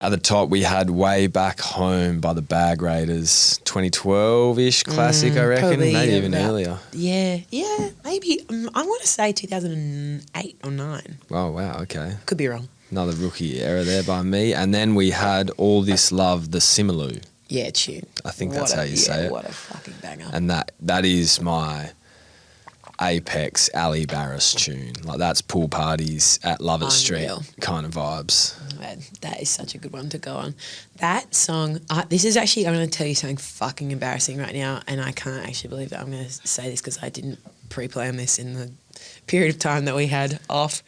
At the top, we had Way Back Home by the Bag Raiders, 2012-ish classic, I reckon, maybe even earlier. Yeah, maybe. I want to say 2008 or 9. Oh, wow, okay. Could be wrong. Another rookie error there by me. And then we had All This Love, the Similou. Yeah, tune. I think that's how you say it. What a fucking banger. And that is my apex Ali Barrass tune. Like, that's pool parties at Lovett Street kind of vibes. Man, that is such a good one to go on. That song, this is actually, I'm going to tell you something fucking embarrassing right now, and I can't actually believe that I'm going to say this because I didn't pre-plan this in the period of time that we had off.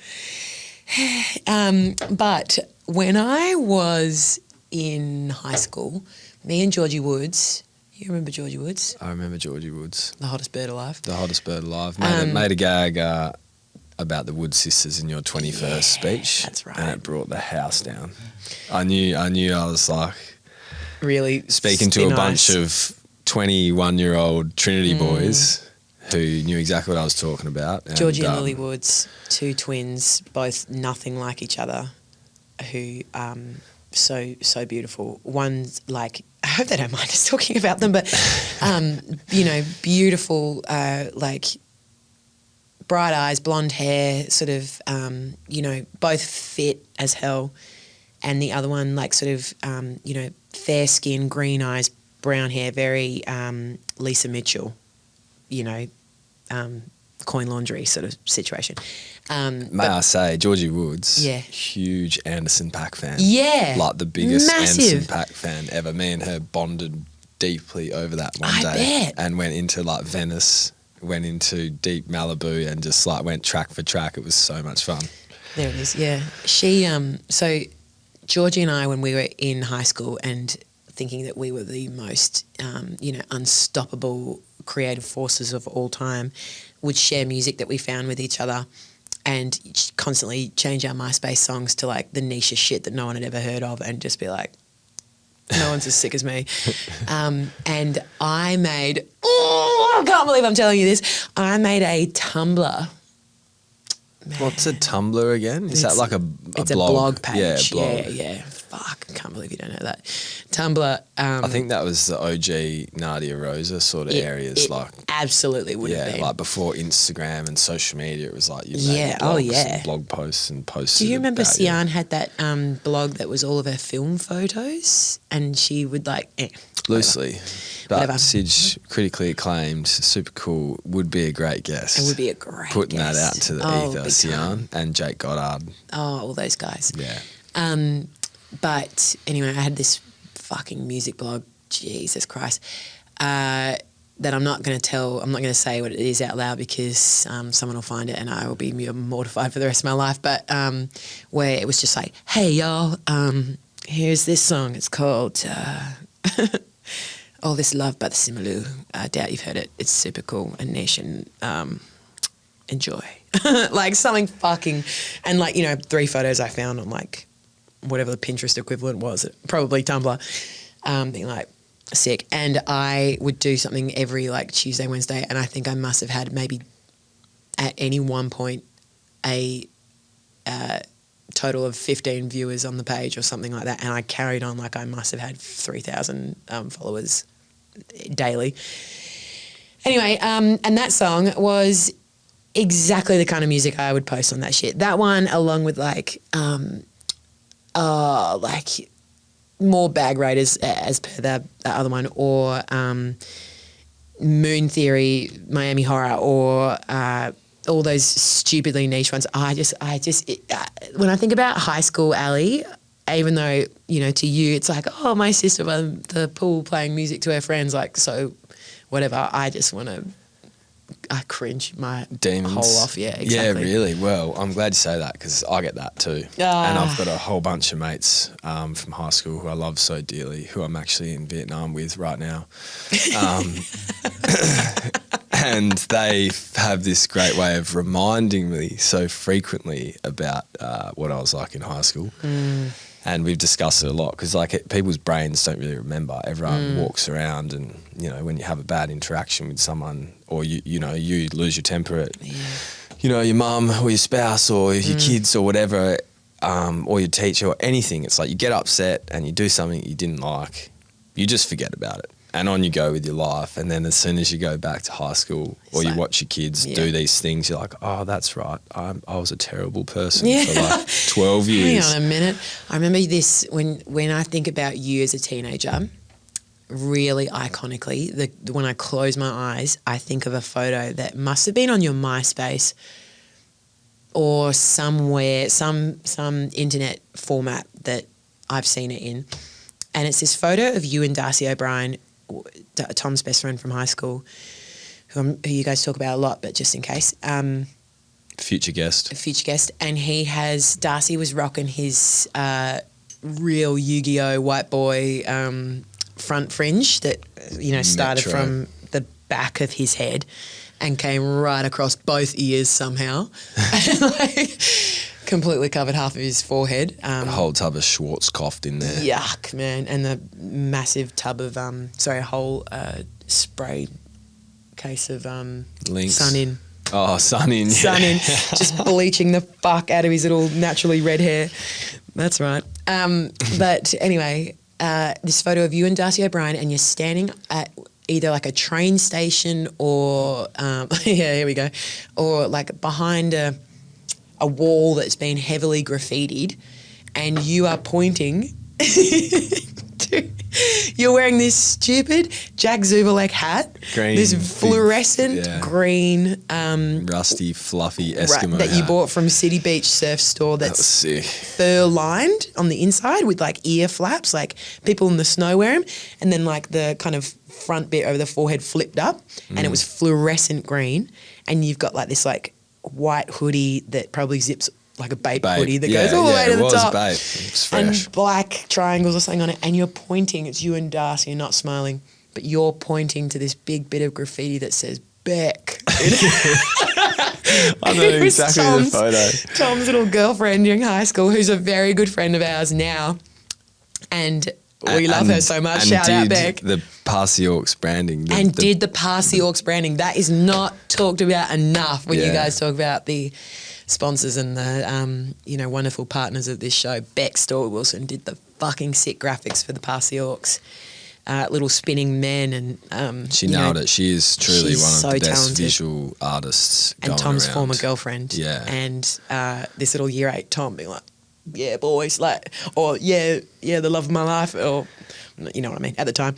But when I was in high school, me and Georgie Woods... You remember Georgie Woods? I remember Georgie Woods. The hottest bird alive. The hottest bird alive. Made a gag about the Woods sisters in your 21st speech. That's right. And it brought the house down. I knew I was like... Really speaking to a bunch of 21-year-old Trinity boys who knew exactly what I was talking about. And, Georgie and Lily Woods, two twins, both nothing like each other, who so beautiful. One's like... I hope they don't mind us talking about them, but, beautiful, like bright eyes, blonde hair, sort of, both fit as hell. And the other one, like sort of, fair skin, green eyes, brown hair, very Lisa Mitchell, coin laundry sort of situation. May I say, Georgie Woods, yeah, huge Anderson .Paak fan. Yeah. Like the biggest massive Anderson .Paak fan ever. Me and her bonded deeply over that one I day. bet. And went into like Venice, went into deep Malibu and just like went track for track. It was so much fun. There it is, yeah. She, so Georgie and I, when we were in high school and thinking that we were the most, unstoppable creative forces of all time, would share music that we found with each other and constantly change our MySpace songs to like the niche shit that no one had ever heard of and just be like, no one's as sick as me. And I made, I can't believe I'm telling you this, I made a Tumblr. Man. What's a Tumblr again? Is that like a blog? It's a blog page. Yeah, blog. Yeah. Fuck, I can't believe you don't know that. Tumblr. I think that was the OG Nadia Rosa sort of areas. Like absolutely would have been. Yeah, like before Instagram and social media, it was like you made blogs and blog posts and posts. Do you remember Sian had that blog that was all of her film photos and she would like... Loosely. But Sidge, critically acclaimed, super cool, would be a great guest. It would be a great Putting guest. that out to the ether, Sian and Jake Goddard. Oh, all those guys. Yeah. But anyway, I had this fucking music blog, Jesus Christ, that I'm not going to say what it is out loud because someone will find it and I will be mortified for the rest of my life. But where it was just like, hey, y'all, here's this song. It's called All This Love by the Similou. I doubt you've heard it. It's super cool and niche and enjoy. Like something fucking, and like, 3 photos I found on like whatever the Pinterest equivalent was, probably Tumblr, being like, sick. And I would do something every like Tuesday, Wednesday, and I think I must have had maybe at any one point a total of 15 viewers on the page or something like that, and I carried on like I must have had 3,000 followers daily. Anyway, and that song was exactly the kind of music I would post on that shit. That one, along with like more Bag Raiders as per that other one, or Moon Theory, Miami Horror, or all those stupidly niche ones. I just when I think about high school Ali, even though, to you it's like, oh, my sister by the pool playing music to her friends, like, so whatever, I just want to, I cringe my Demons. whole off. Yeah, exactly. Yeah, really. Well, I'm glad you say that because I get that too. And I've got a whole bunch of mates from high school who I love so dearly, who I'm actually in Vietnam with right now. And they have this great way of reminding me so frequently about what I was like in high school. And we've discussed it a lot because like people's brains don't really remember. Everyone walks around and, when you have a bad interaction with someone or, you lose your temper at, your mum or your spouse or your kids or whatever, or your teacher or anything, it's like you get upset and you do something you didn't like, you just forget about it. And on you go with your life. And then as soon as you go back to high school or you watch your kids do these things, you're like, oh, that's right. I was a terrible person for like 12 years. Hang on a minute. I remember this when I think about you as a teenager, really iconically, when I close my eyes, I think of a photo that must have been on your MySpace or somewhere, some internet format that I've seen it in. And it's this photo of you and Darcy O'Brien, Tom's best friend from high school, who you guys talk about a lot, but just in case. Future guest. And Darcy was rocking his real Yu-Gi-Oh! White boy front fringe that, started from the back of his head and came right across both ears somehow. And completely covered half of his forehead. A whole tub of Schwarzkopf in there. Yuck, man. And the massive tub of, a whole spray case of Lynx. Sun In. Oh, Sun In. Yeah. Sun In. Just bleaching the fuck out of his little naturally red hair. That's right. But anyway, this photo of you and Darcy O'Brien, and you're standing at either like a train station or, here we go, or like behind a wall that's been heavily graffitied, and you are pointing you're wearing this stupid Jack Zuvalek hat, green, this fluorescent green rusty fluffy Eskimo that you hat. bought from City Beach surf store that's sick. fur lined on the inside with like ear flaps, like people in the snow wear them, and then like the kind of front bit over the forehead flipped up, and it was fluorescent green, and you've got like this like white hoodie that probably zips like a Bape hoodie that goes all the way to the top. Bape. It's fresh. And black triangles or something on it, and you're pointing, it's you and Darcy, you're not smiling, but you're pointing to this big bit of graffiti that says Beck. I know exactly the photo. Tom's little girlfriend during high school, who's a very good friend of ours now. And we love her so much. Shout out Beck. The Pass the Orcs branding. Did the Pass the Orcs branding. That is not talked about enough when you guys talk about the sponsors and the wonderful partners of this show. Beck Stewart Wilson did the fucking sick graphics for the Pass the Orcs. Little spinning men and she nailed it. She is truly one of so the best talented. Visual artists and going Tom's around. former girlfriend. Yeah. And this little year 8 Tom being like, yeah, boys, like, or yeah, the love of my life, or you know what I mean, at the time.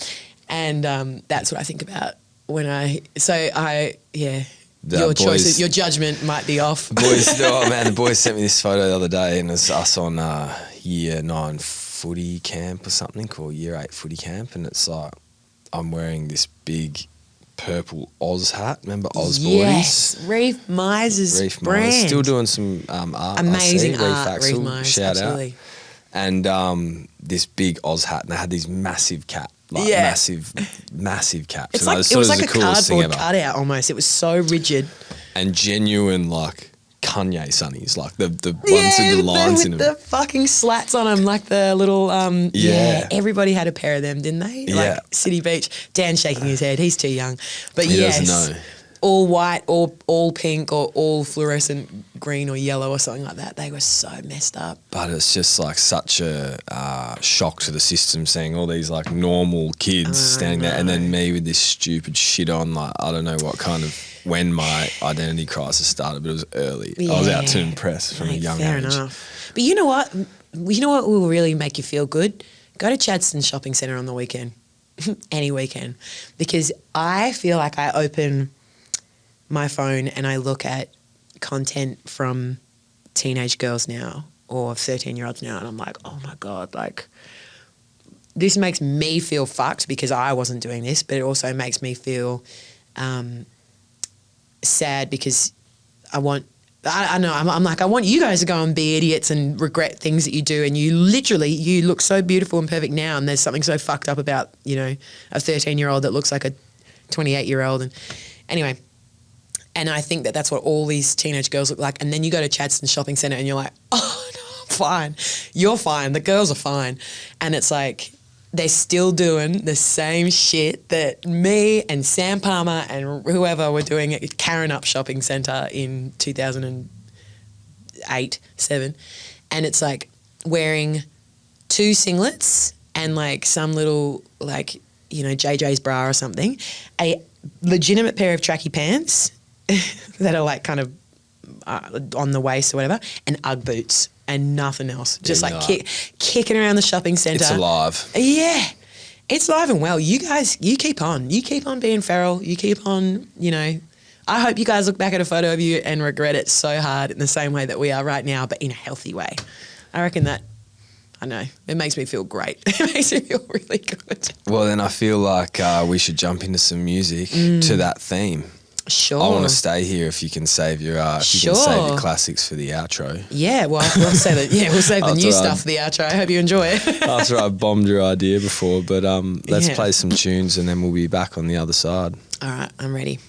And that's what I think about when your choices, your judgment might be off. The boys sent me this photo the other day, and it's us on year 9 footy camp or something, called year 8 footy camp, and it's like I'm wearing this big purple Oz hat. Remember Oz Yes, Boys? Reef Miser's brand. Miser. Still doing some art. Amazing art, Axel, Reef Miser, shout absolutely. out. And this big Oz hat, and they had these massive cap. Massive caps. It's and like, it was like a coolest thing cardboard ever. cutout almost. It was so rigid. And genuine like Kanye sunnies, like the ones with the lines in them. The fucking slats on them, like the little everybody had a pair of them, didn't they? Yeah. Like City Beach. Dan's shaking his head. He's too young. But He yes. doesn't know. All white or all pink or all fluorescent green or yellow or something like that. They were so messed up. But it's just like such a shock to the system, seeing all these like normal kids standing there, and then me with this stupid shit on. Like I don't know when my identity crisis started, but it was early. I was out to impress from a young fair age. enough. But you know what? You know what will really make you feel good? Go to Chadstone Shopping Centre on the weekend, any weekend, because I feel like I open my phone and I look at content from teenage girls now or 13-year-olds now, and I'm like, oh my God, like this makes me feel fucked because I wasn't doing this, but it also makes me feel sad because I want you guys to go and be idiots and regret things that you do, and you look so beautiful and perfect now, and there's something so fucked up about, a 13-year-old that looks like a 28-year-old. And anyway, and I think that that's what all these teenage girls look like. And then you go to Chadstone Shopping Centre and you're like, oh, no, I'm fine. You're fine. The girls are fine. And it's like they're still doing the same shit that me and Sam Palmer and whoever were doing at Karen Up Shopping Centre in 2008, 7. and it's like wearing 2 singlets and like some little like, you know, JJ's bra or something, a legitimate pair of tracky pants that are like kind of on the waist or whatever, and Ugg boots and nothing else. Just like kicking around the shopping centre. It's alive. Yeah. It's live and well. You guys, you keep on. You keep on being feral. You keep on, you know. I hope you guys look back at a photo of you and regret it so hard in the same way that we are right now, but in a healthy way. I reckon that, I know, it makes me feel great. It makes me feel really good. Well, then I feel like we should jump into some music to that theme. Sure. I want to stay here if you can save your if you can save your classics for the outro. Yeah, well, we'll save it. Yeah, we'll save the new stuff for the outro. I hope you enjoy it. After I bombed your idea before, but let's play some tunes and then we'll be back on the other side. All right, I'm ready.